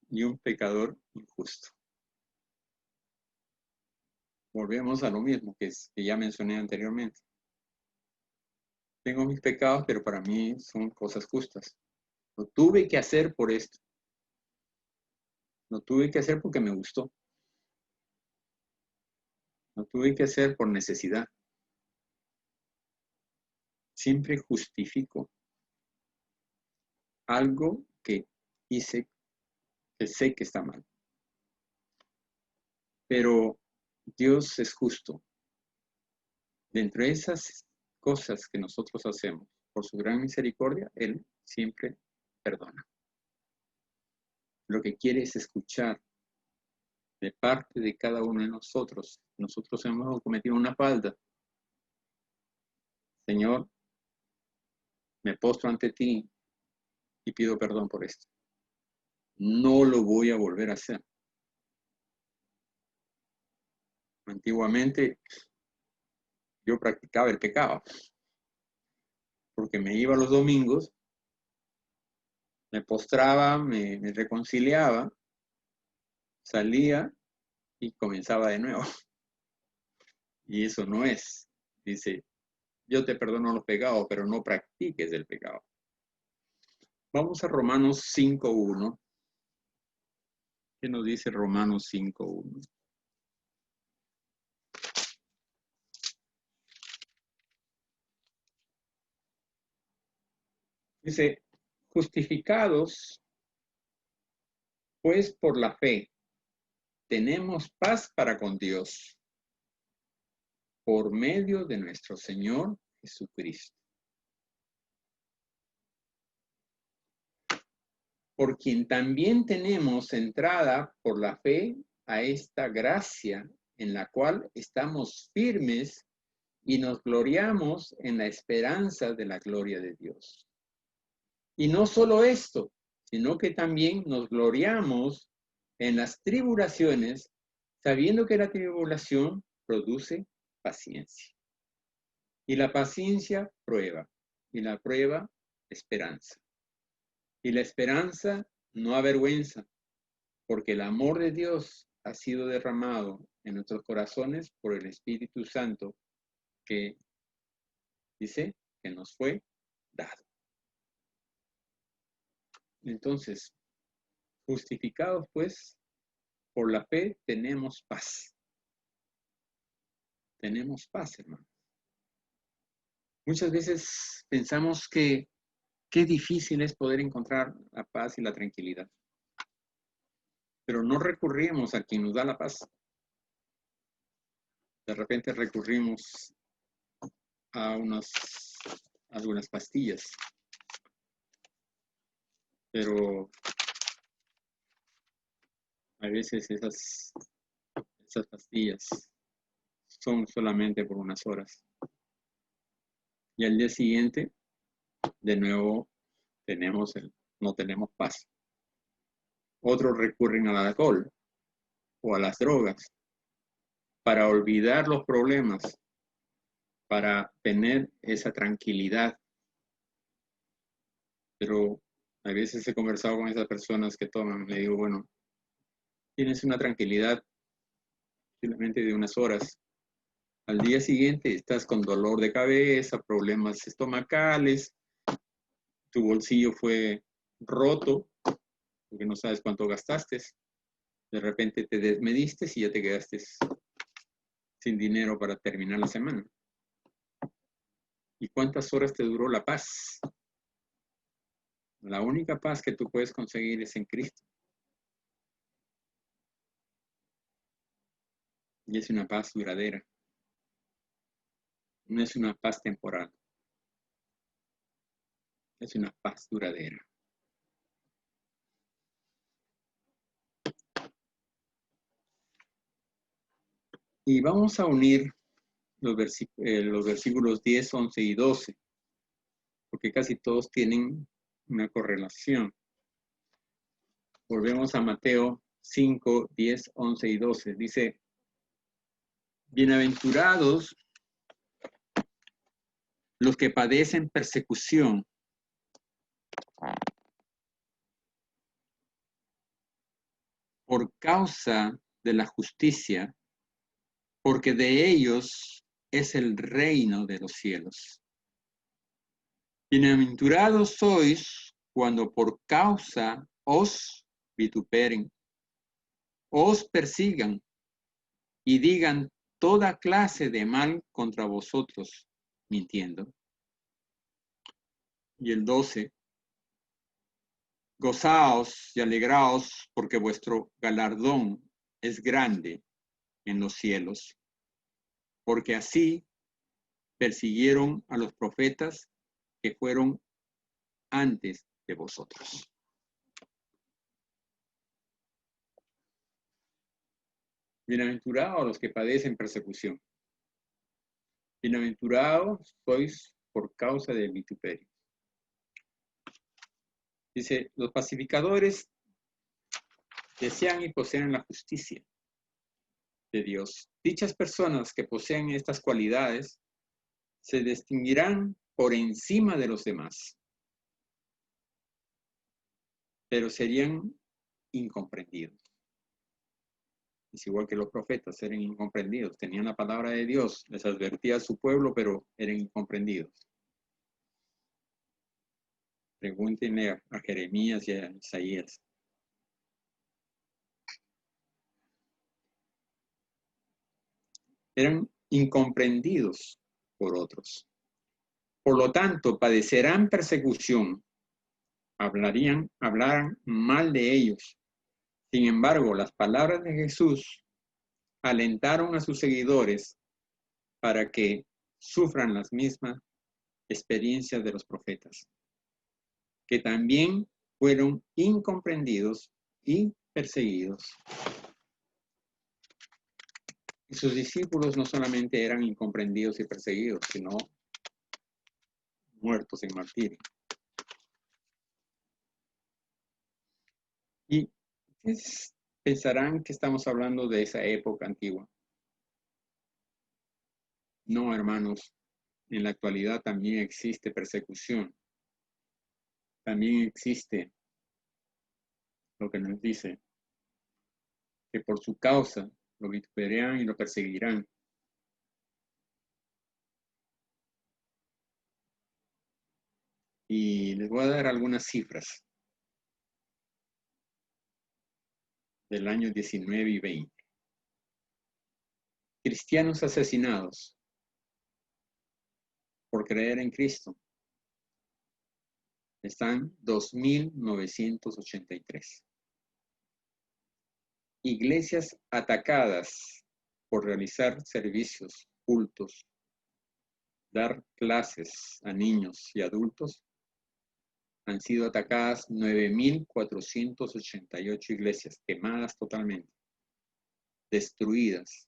y un pecador injusto. Volvemos a lo mismo que ya mencioné anteriormente. Tengo mis pecados, pero para mí son cosas justas. Lo tuve que hacer por esto. Lo tuve que hacer porque me gustó. Lo tuve que hacer por necesidad. Siempre justifico algo que hice, que sé que está mal. Pero Dios es justo. Dentro de esas cosas que nosotros hacemos, por su gran misericordia, Él siempre perdona. Lo que quiere es escuchar de parte de cada uno de nosotros. Nosotros hemos cometido una falta. Señor, me postro ante ti y pido perdón por esto. No lo voy a volver a hacer. Antiguamente yo practicaba el pecado, porque me iba los domingos, me postraba, me reconciliaba, salía y comenzaba de nuevo. Y eso no es. Dice, yo te perdono los pecados, pero no practiques el pecado. Vamos a Romanos 5.1. ¿Qué nos dice Romanos 5.1? Dice, justificados, pues por la fe, tenemos paz para con Dios, por medio de nuestro Señor Jesucristo. Por quien también tenemos entrada por la fe a esta gracia en la cual estamos firmes y nos gloriamos en la esperanza de la gloria de Dios. Y no solo esto, sino que también nos gloriamos en las tribulaciones, sabiendo que la tribulación produce paciencia. Y la paciencia prueba, y la prueba esperanza. Y la esperanza no avergüenza, porque el amor de Dios ha sido derramado en nuestros corazones por el Espíritu Santo que dice que nos fue dado. Entonces, justificados pues por la fe tenemos paz. Tenemos paz, hermanos. Muchas veces pensamos que qué difícil es poder encontrar la paz y la tranquilidad. Pero no recurrimos a quien nos da la paz. De repente recurrimos a algunas pastillas. Pero a veces esas pastillas son solamente por unas horas. Y al día siguiente, de nuevo, no tenemos paz. Otros recurren al alcohol o a las drogas para olvidar los problemas, para tener esa tranquilidad. Pero a veces he conversado con esas personas que toman, le digo, bueno, tienes una tranquilidad simplemente de unas horas. Al día siguiente estás con dolor de cabeza, problemas estomacales, tu bolsillo fue roto porque no sabes cuánto gastaste. De repente te desmediste y ya te quedaste sin dinero para terminar la semana. ¿Y cuántas horas te duró la paz? La única paz que tú puedes conseguir es en Cristo. Y es una paz duradera. No es una paz temporal. Es una paz duradera. Y vamos a unir los versículos 10, 11 y 12, porque casi todos tienen una correlación. Volvemos a Mateo 5, 10, 11 y 12. Dice, bienaventurados los que padecen persecución por causa de la justicia, porque de ellos es el reino de los cielos. Bienaventurados sois cuando por causa os vituperen, os persigan y digan toda clase de mal contra vosotros, mintiendo. y el 12. Gozaos y alegraos porque vuestro galardón es grande en los cielos, porque así persiguieron a los profetas que fueron antes de vosotros. Bienaventurados los que padecen persecución. Bienaventurados sois por causa del vituperio. Dice, los pacificadores desean y poseen la justicia de Dios. Dichas personas que poseen estas cualidades se distinguirán por encima de los demás, pero serían incomprendidos. Es igual que los profetas, eran incomprendidos. Tenían la palabra de Dios, les advertía a su pueblo, pero eran incomprendidos. Pregúntenle a Jeremías y a Isaías. Eran incomprendidos por otros. Por lo tanto, padecerán persecución, hablarán mal de ellos. Sin embargo, las palabras de Jesús alentaron a sus seguidores para que sufran las mismas experiencias de los profetas, que también fueron incomprendidos y perseguidos. Y sus discípulos no solamente eran incomprendidos y perseguidos, sino muertos en martirio. Y pensarán que estamos hablando de esa época antigua. No, hermanos, en la actualidad también existe persecución. También existe lo que nos dice que por su causa lo vituperarán y lo perseguirán. Y les voy a dar algunas cifras del año 19 y 20. Cristianos asesinados por creer en Cristo están 2.983. Iglesias atacadas por realizar servicios, cultos, dar clases a niños y adultos, han sido atacadas 9.488 iglesias, quemadas totalmente, destruidas.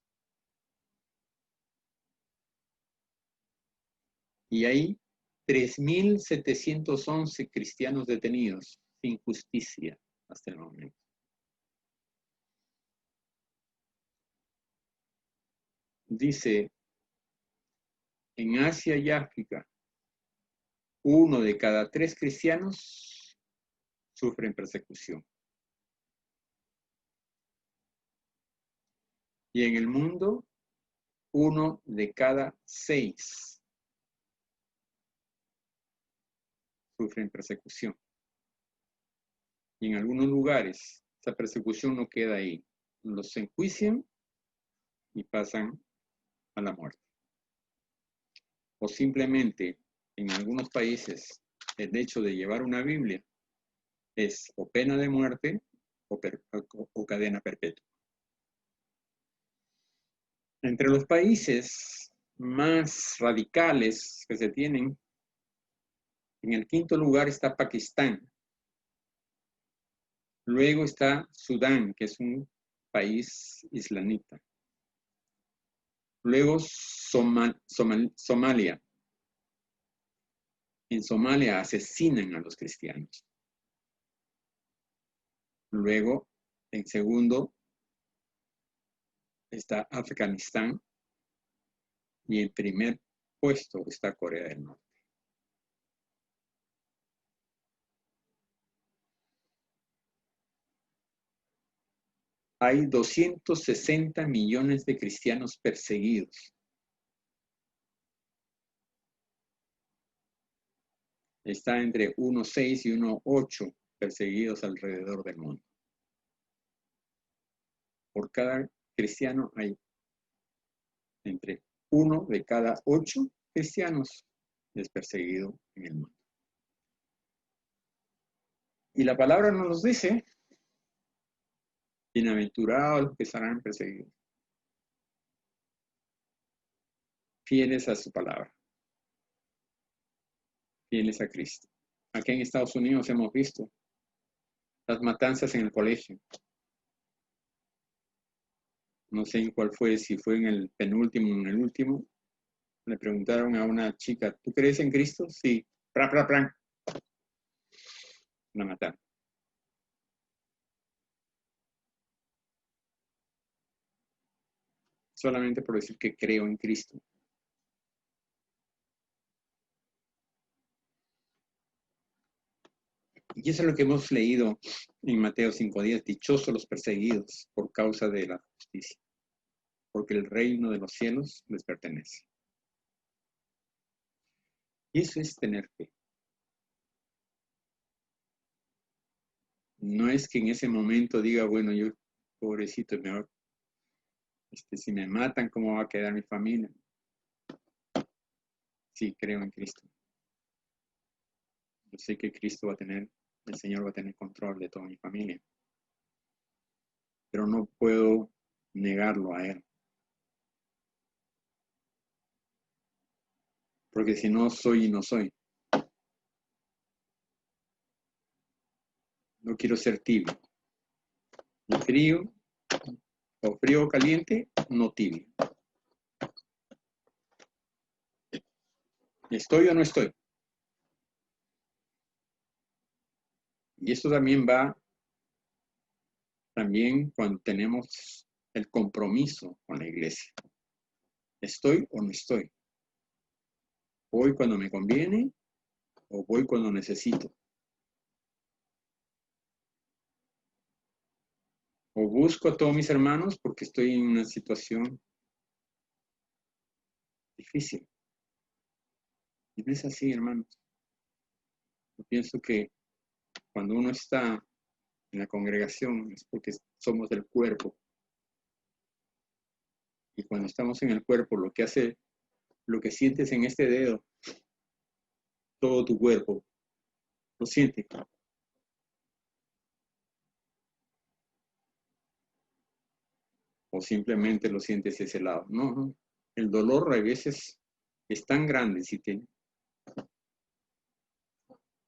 Y hay 3.711 cristianos detenidos sin justicia hasta el momento. Dice, en Asia y África, 1 de cada 3 cristianos sufren persecución. Y en el mundo, 1 de cada 6 sufren persecución. Y en algunos lugares, esa persecución no queda ahí. Los enjuician y pasan a la muerte. O simplemente, en algunos países, el hecho de llevar una Biblia es o pena de muerte o cadena perpetua. Entre los países más radicales que se tienen, en el 5º lugar está Pakistán. Luego está Sudán, que es un país islamita. Luego Somalia. En Somalia asesinan a los cristianos. Luego, en segundo, está Afganistán. Y en primer puesto está Corea del Norte. Hay 260 millones de cristianos perseguidos. Está entre 1,6 y 1,8 perseguidos alrededor del mundo. Por cada cristiano hay entre 1 de cada 8 cristianos es perseguido en el mundo. Y la palabra nos dice, bienaventurados los que serán perseguidos, fieles a su palabra, fieles a Cristo. Aquí en Estados Unidos hemos visto las matanzas en el colegio. No sé en cuál fue, si fue en el penúltimo o en el último. Le preguntaron a una chica, ¿tú crees en Cristo? Sí. ¡Pra, pra, pra! La mataron. Solamente por decir que creo en Cristo. Y eso es lo que hemos leído en Mateo 5:10. Dichosos los perseguidos por causa de la justicia, porque el reino de los cielos les pertenece. Y eso es tener fe. No es que en ese momento diga, bueno, yo, pobrecito, mejor, si me matan, ¿cómo va a quedar mi familia? Sí, creo en Cristo. Yo sé que Cristo va a tener, el Señor va a tener control de toda mi familia. Pero no puedo negarlo a Él. Porque si no soy y no soy. No quiero ser tibio. Ni frío, o frío o caliente, no tibio. ¿Estoy o no estoy? Y esto también va, también cuando tenemos el compromiso con la iglesia. ¿Estoy o no estoy? ¿Voy cuando me conviene o voy cuando necesito? ¿O busco a todos mis hermanos porque estoy en una situación difícil? Y no es así, hermanos. Yo pienso que cuando uno está en la congregación es porque somos del cuerpo. Y cuando estamos en el cuerpo, lo que sientes en este dedo, todo tu cuerpo, lo siente. O simplemente lo sientes de ese lado. No. El dolor a veces es tan grande si te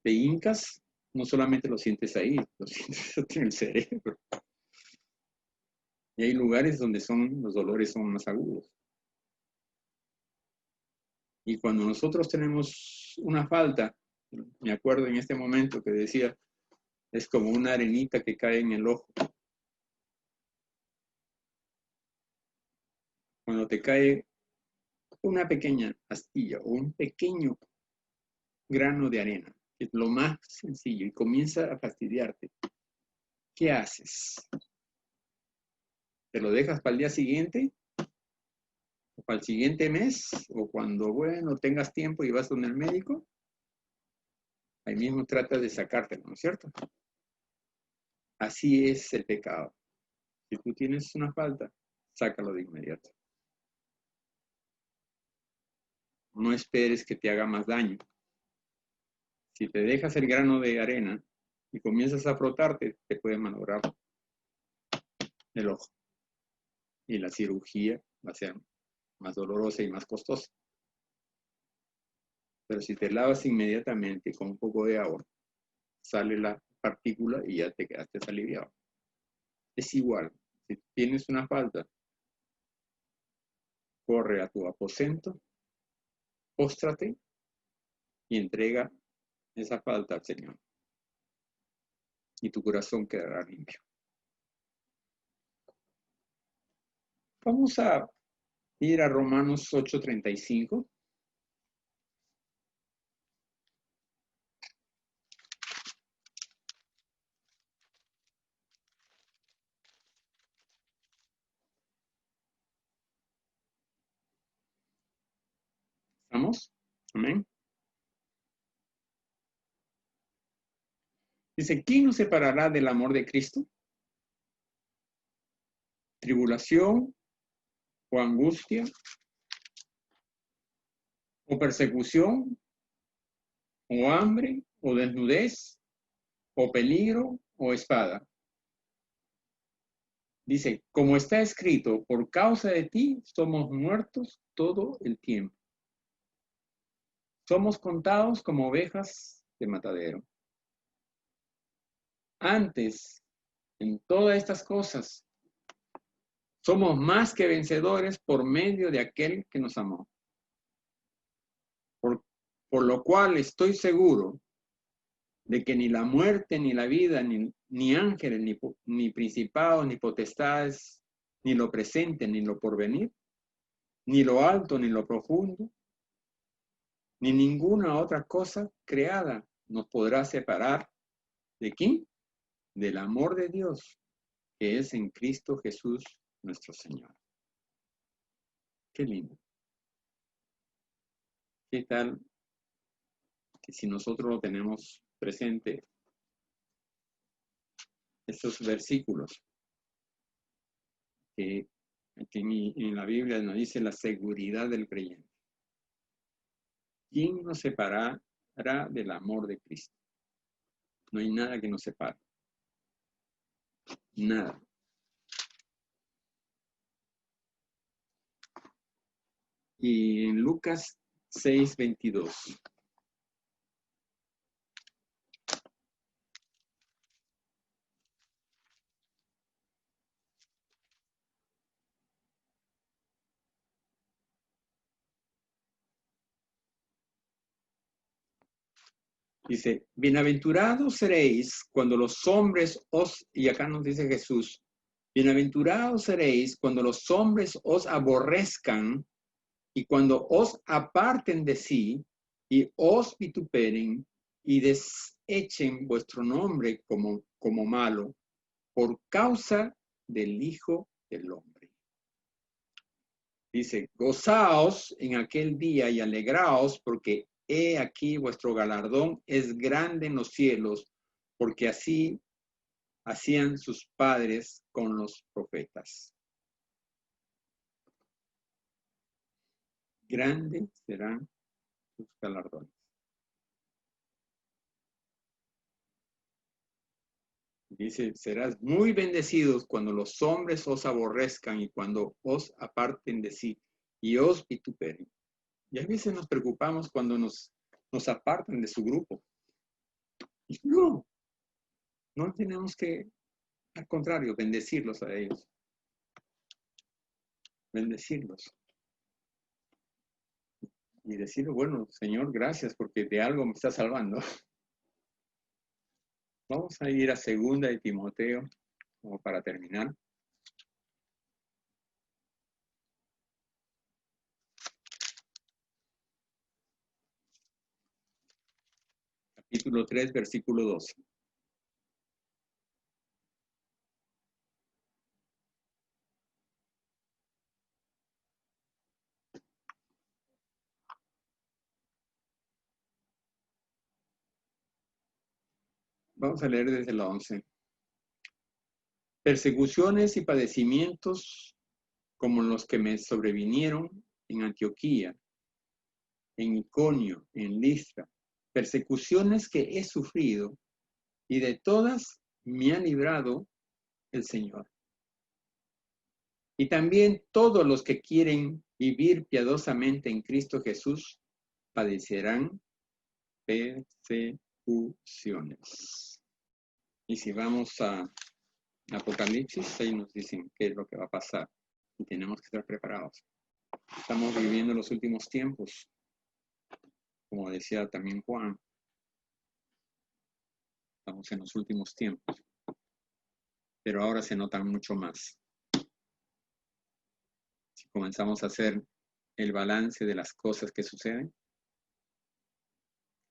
hincas, no solamente lo sientes ahí, lo sientes en el cerebro. Y hay lugares donde los dolores son más agudos. Y cuando nosotros tenemos una falta, me acuerdo en este momento que decía, es como una arenita que cae en el ojo. Cuando te cae una pequeña astilla o un pequeño grano de arena, que es lo más sencillo, y comienza a fastidiarte, ¿qué haces? ¿Te lo dejas para el día siguiente? ¿O para el siguiente mes? ¿O cuando, bueno, tengas tiempo y vas donde el médico? Ahí mismo tratas de sacártelo, ¿no es cierto? Así es el pecado. Si tú tienes una falta, sácalo de inmediato. No esperes que te haga más daño. Si te dejas el grano de arena y comienzas a frotarte, te puede malograr el ojo. Y la cirugía va a ser más dolorosa y más costosa. Pero si te lavas inmediatamente con un poco de agua, sale la partícula y ya te quedaste aliviado. Es igual, si tienes una falta, corre a tu aposento, póstrate y entrega esa falta al Señor. Y tu corazón quedará limpio. Vamos a ir a Romanos 8:35. ¿Estamos? Amén. Dice, ¿quién nos separará del amor de Cristo? ¿Tribulación o angustia o persecución o hambre o desnudez o peligro o espada. Dice, como está escrito, por causa de ti somos muertos todo el tiempo. Somos contados como ovejas de matadero. Antes, en todas estas cosas, somos más que vencedores por medio de aquel que nos amó. Por lo cual estoy seguro de que ni la muerte, ni la vida, ni ángeles, ni principados, ni potestades, ni lo presente, ni lo porvenir, ni lo alto, ni lo profundo, ni ninguna otra cosa creada nos podrá separar ¿de quién? Del amor de Dios, que es en Cristo Jesús nuestro Señor. Qué lindo. ¿Qué tal que si nosotros lo tenemos presente, estos versículos que en la Biblia nos dice la seguridad del creyente? ¿Quién nos separará del amor de Cristo? No hay nada que nos separe. Nada. Y en Lucas 6:22. Dice, bienaventurados seréis cuando los hombres y acá nos dice Jesús, bienaventurados seréis cuando los hombres os aborrezcan y cuando os aparten de sí y os vituperen y desechen vuestro nombre como malo por causa del Hijo del Hombre. Dice, gozaos en aquel día y alegraos porque he aquí vuestro galardón es grande en los cielos, porque así hacían sus padres con los profetas. Grandes serán sus galardones. Dice, serás muy bendecidos cuando los hombres os aborrezcan y cuando os aparten de sí y os vituperen. Y a veces nos preocupamos cuando nos apartan de su grupo. Y no tenemos que, al contrario, bendecirlos a ellos. Bendecirlos. Y decir, bueno, Señor, gracias porque de algo me está salvando. Vamos a ir a 2 de Timoteo, como para terminar. Capítulo 3, versículo 12. Vamos a leer desde la 11. Persecuciones y padecimientos como los que me sobrevinieron en Antioquía, en Iconio, en Listra, persecuciones que he sufrido y de todas me ha librado el Señor. Y también todos los que quieren vivir piadosamente en Cristo Jesús padecerán persecuciones. Y si vamos a Apocalipsis, ahí nos dicen qué es lo que va a pasar y tenemos que estar preparados. Estamos viviendo los últimos tiempos, como decía también Juan. Estamos en los últimos tiempos, pero ahora se notan mucho más. Si comenzamos a hacer el balance de las cosas que suceden,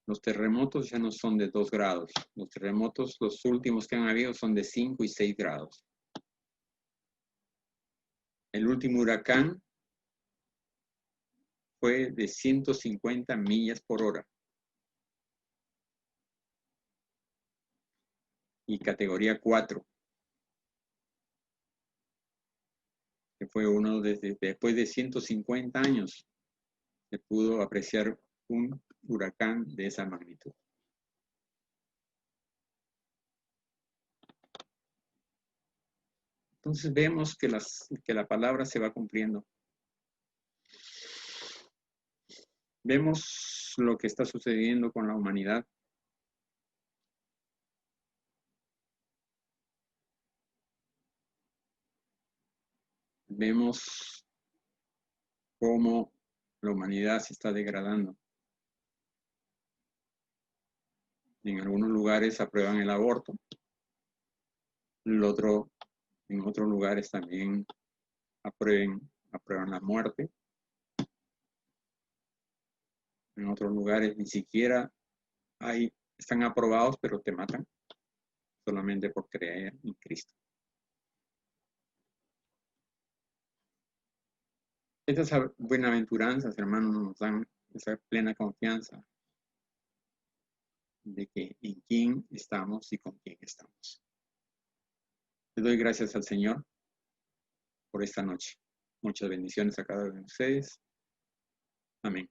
los terremotos ya no son de 2 grados. Los terremotos, los últimos que han habido, son de 5 y 6 grados. El último huracán fue de 150 millas por hora. Y categoría 4. Que fue uno después de 150 años. Se pudo apreciar un huracán de esa magnitud. Entonces vemos que la palabra se va cumpliendo. Vemos lo que está sucediendo con la humanidad. Vemos cómo la humanidad se está degradando. En algunos lugares aprueban el aborto. En otros lugares también aprueban la muerte. En otros lugares ni siquiera están aprobados, pero te matan solamente por creer en Cristo. Estas bienaventuranzas, hermanos, nos dan esa plena confianza de que en quién estamos y con quién estamos. Les doy gracias al Señor por esta noche. Muchas bendiciones a cada uno de ustedes. Amén.